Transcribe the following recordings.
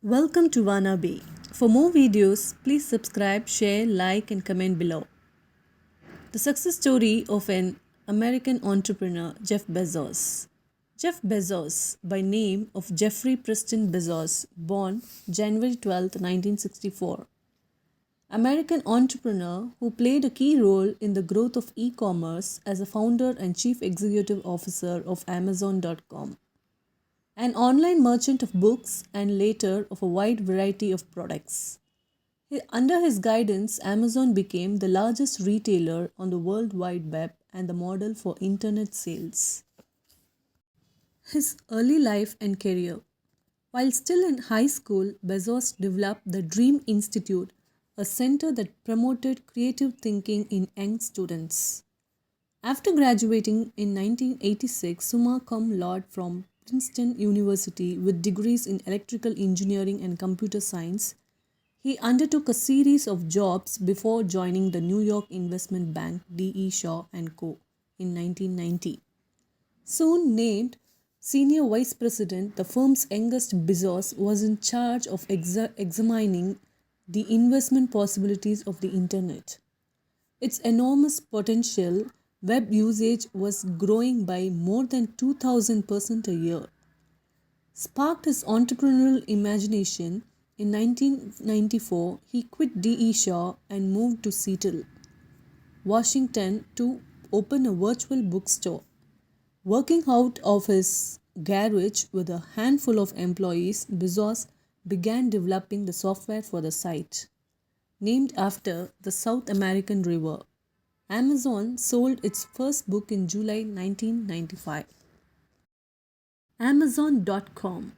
Welcome to Wannabe. For more videos, please subscribe, share, like, and comment below. The success story of an American entrepreneur, Jeff Bezos. Jeff Bezos, by name of Jeffrey Preston Bezos, born January 12, 1964. American entrepreneur who played a key role in the growth of e-commerce as a founder and chief executive officer of Amazon.com. An online merchant of books and later of a wide variety of products. Under his guidance, Amazon became the largest retailer on the World Wide Web and the model for internet sales. His early life and career. While still in high school, Bezos developed the Dream Institute, a center that promoted creative thinking in young students. After graduating in 1986 summa cum laude from Princeton University with degrees in electrical engineering and computer science, he undertook a series of jobs before joining the New York investment bank D.E. Shaw and Co. in 1990. Soon named Senior Vice President, the firm's youngest Bezos was in charge of examining the investment possibilities of the Internet. Its enormous potential, web usage was growing by more than 2000% a year, sparked his entrepreneurial imagination. In 1994, he quit D.E. Shaw and moved to Seattle, Washington to open a virtual bookstore. Working out of his garage with a handful of employees, Bezos began developing the software for the site. Named after the South American river, Amazon sold its first book in July 1995. Amazon.com.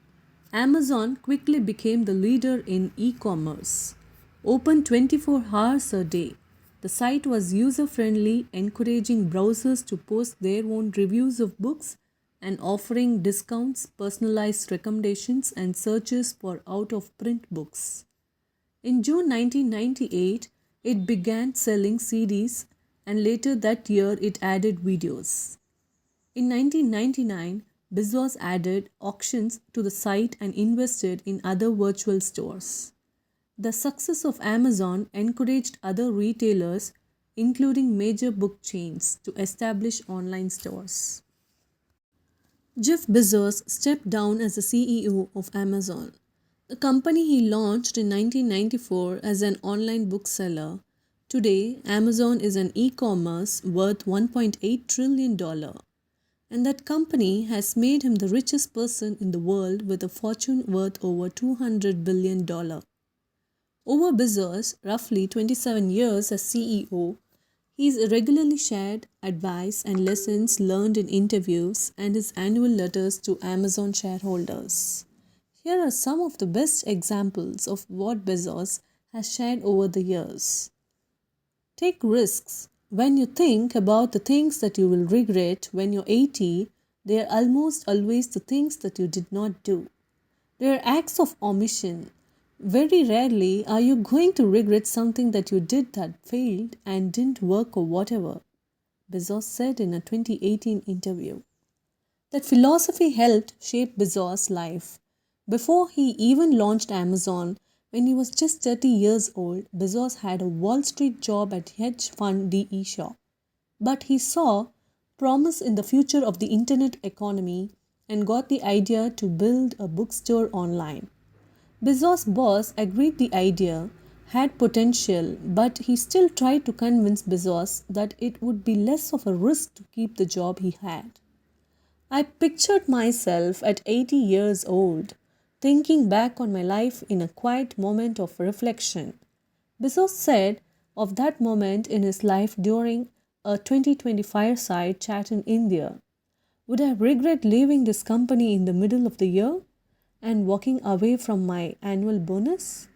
Amazon quickly became the leader in e-commerce. Open 24 hours a day, the site was user-friendly, encouraging browsers to post their own reviews of books and offering discounts, personalized recommendations, and searches for out-of-print books. In June 1998, it began selling CDs, and later that year it added videos. In 1999, Bezos added auctions to the site and invested in other virtual stores. The success of Amazon encouraged other retailers, including major book chains, to establish online stores. Jeff Bezos stepped down as the CEO of Amazon. The company he launched in 1994 as an online bookseller. Today, Amazon is an e-commerce worth $1.8 trillion, and that company has made him the richest person in the world with a fortune worth over $200 billion. Over Bezos' roughly 27 years as CEO, he's regularly shared advice and lessons learned in interviews and his annual letters to Amazon shareholders. Here are some of the best examples of what Bezos has shared over the years. Take risks. When you think about the things that you will regret when you're 80, they are almost always the things that you did not do. They are acts of omission. Very rarely are you going to regret something that you did that failed and didn't work or whatever, Bezos said in a 2018 interview. That philosophy helped shape Bezos' life. Before he even launched Amazon, when he was just 30 years old, Bezos had a Wall Street job at hedge fund D.E. Shaw. But he saw promise in the future of the internet economy and got the idea to build a bookstore online. Bezos' boss agreed the idea had potential, but he still tried to convince Bezos that it would be less of a risk to keep the job he had. I pictured myself at 80 years old, thinking back on my life in a quiet moment of reflection. Bezos said of that moment in his life during a 2020 fireside chat in India. Would I regret leaving this company in the middle of the year and walking away from my annual bonus?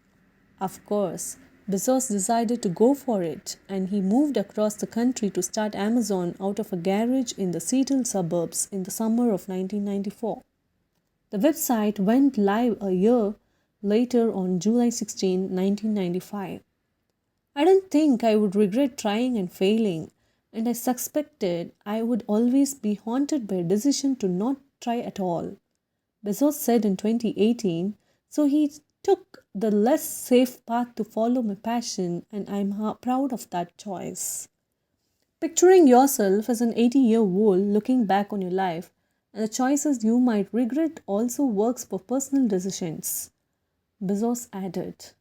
Of course, Bezos decided to go for it, and he moved across the country to start Amazon out of a garage in the Seattle suburbs in the summer of 1994. The website went live a year later on July 16, 1995. I didn't think I would regret trying and failing, and I suspected I would always be haunted by a decision to not try at all, Bezos said in 2018, so he took the less safe path to follow my passion, and I'm proud of that choice. Picturing yourself as an 80-year-old looking back on your life and the choices you might regret also works for personal decisions. Bezos added,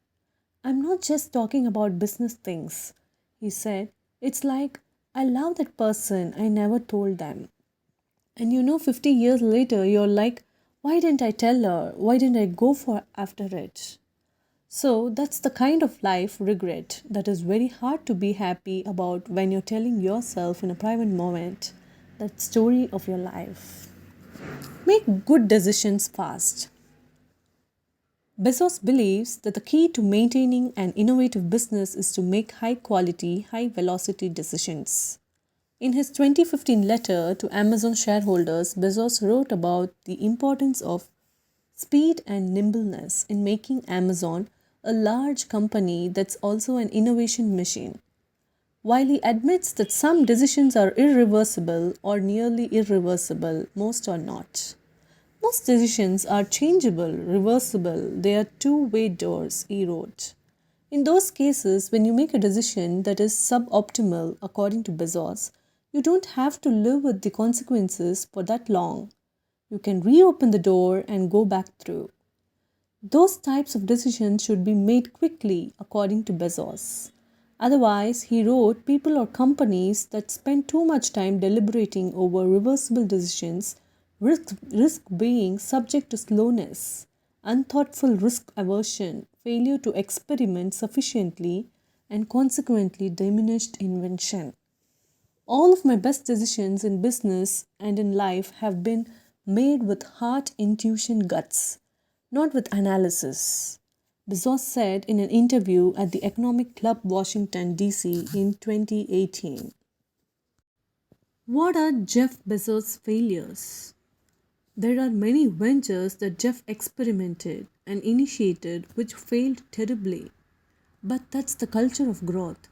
I'm not just talking about business things. He said, it's like I love that person, I never told them. And 50 years later, you're like, why didn't I tell her? Why didn't I go for after it? So that's the kind of life regret that is very hard to be happy about when you're telling yourself in a private moment that story of your life. Make good decisions fast. Bezos believes that the key to maintaining an innovative business is to make high quality, high velocity decisions. In his 2015 letter to Amazon shareholders, Bezos wrote about the importance of speed and nimbleness in making Amazon a large company that's also an innovation machine. While he admits that some decisions are irreversible or nearly irreversible, most are not. Most decisions are changeable, reversible, they are two-way doors, he wrote. In those cases, when you make a decision that is suboptimal, according to Bezos, you don't have to live with the consequences for that long. You can reopen the door and go back through. Those types of decisions should be made quickly, according to Bezos. Otherwise, he wrote, people or companies that spend too much time deliberating over reversible decisions risk being subject to slowness, unthoughtful risk aversion, failure to experiment sufficiently, and consequently diminished invention. All of my best decisions in business and in life have been made with heart, intuition, guts, not with analysis. Bezos said in an interview at the Economic Club Washington, D.C. in 2018. What are Jeff Bezos' failures? There are many ventures that Jeff experimented and initiated which failed terribly. But that's the culture of growth.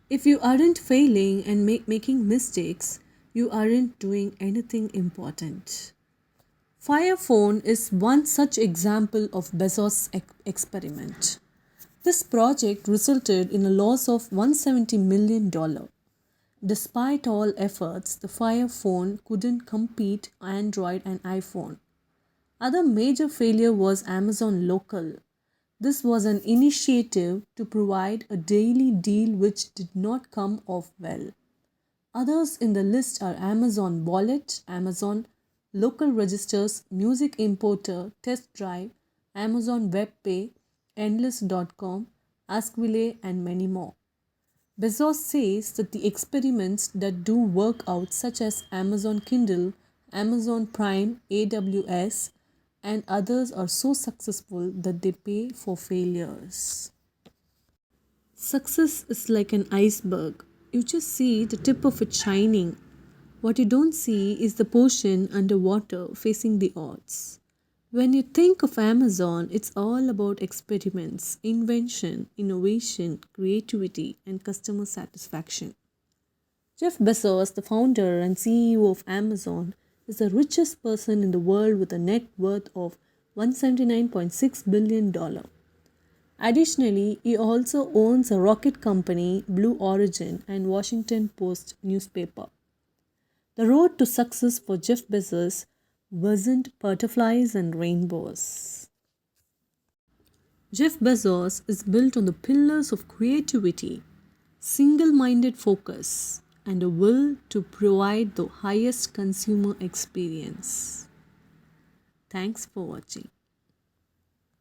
If you aren't failing and making mistakes, you aren't doing anything important. Fire Phone is one such example of Bezos' experiment. This project resulted in a loss of $170 million. Despite all efforts, the Fire Phone couldn't compete Android and iPhone. Other major failure was Amazon Local. This was an initiative to provide a daily deal which did not come off well. Others in the list are Amazon Wallet, Amazon Local Registers, Music Importer, Test Drive, Amazon Web Pay, Endless.com, Askwile, and many more. Bezos says that the experiments that do work out, such as Amazon Kindle, Amazon Prime, AWS, and others, are so successful that they pay for failures. Success is like an iceberg. You just see the tip of it shining. What you don't see is the portion underwater facing the odds. When you think of Amazon, it's all about experiments, invention, innovation, creativity, and customer satisfaction. Jeff Bezos, the founder and CEO of Amazon, is the richest person in the world with a net worth of $179.6 billion. Additionally, he also owns a rocket company, Blue Origin, and Washington Post newspaper. The road to success for Jeff Bezos wasn't butterflies and rainbows. Jeff Bezos is built on the pillars of creativity, single minded focus, and a will to provide the highest consumer experience. Thanks for watching.